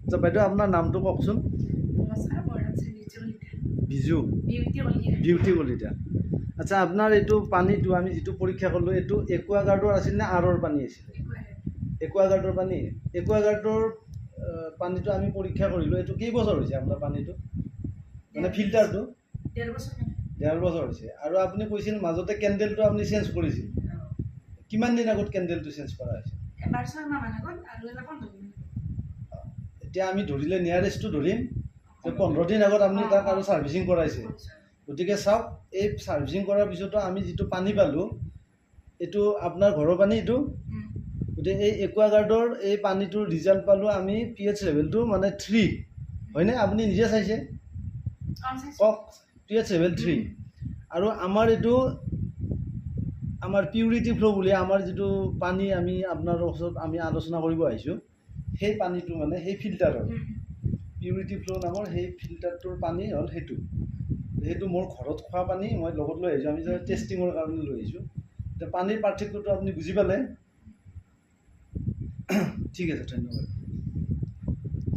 আচ্ছা বাইদেউ আপোনাৰ নামটো কওকচোন। নমস্কাৰ, মোৰ নাম বিউটি কলিতা। বিজু বিউটি কলিতা। আচ্ছা আপোনাৰ এইটো পানীটো আমি যিটো পৰীক্ষা কৰিলোঁ এইটো একুৱাগাৰ্ডৰ আছিল নে আৰৰ পানী আছিল? একুৱাগাৰ্ডৰ পানী। একুৱাগাৰ্ডৰ পানীটো আমি পৰীক্ষা কৰিলোঁ। এইটো কেইবছৰ হৈছে আপোনাৰ পানীটো, মানে ফিল্টাৰটো? 1.5 বছৰ। 1.5 বছৰ হৈছে। আৰু আপুনি কৈছিল মাজতে কেণ্ডেলটো আপুনি চেঞ্জ কৰিছিল। কিমান দিন আগত কেণ্ডেলটো চেঞ্জ কৰা হৈছে? এবাৰ 6 মাহ মান আগত আৰু এবাৰ 15 দিন। এতিয়া আমি ধৰিলে নিয়াৰেষ্টটো ধৰিম যে 15 দিন আগত আপুনি তাক আৰু ছাৰ্ভিচিং কৰাইছে। গতিকে চাওক, এই ছাৰ্ভিচিং কৰাৰ পিছতো আমি যিটো পানী পালোঁ এইটো আপোনাৰ ঘৰৰ পানী এইটো। গতিকে এই একুৱাগাৰ্ডৰ এই পানীটোৰ ৰিজাল্ট পালোঁ আমি pH লেভেলটো মানে 3, হয়নে? আপুনি নিজে চাইছে, কওক pH লেভেল 3। আৰু আমাৰ এইটো আমাৰ পিউৰিটি ফ্ল' বুলি আমাৰ যিটো পানী আমি আপোনাৰ ওচৰত আমি আলোচনা কৰিব আহিছোঁ, সেই পানীটো মানে সেই ফিল্টাৰৰ পিউৰিটি ফ্ল' নামৰ সেই ফিল্টাৰটোৰ পানী হ'ল সেইটো মোৰ ঘৰত খোৱা পানী মই লগত লৈ আহিছোঁ। আমি যে টেষ্টিঙৰ কাৰণে লৈ আহিছোঁ। এতিয়া পানীৰ পাৰ্থক্যটো আপুনি বুজি পালে? ঠিক আছে, ধন্যবাদ।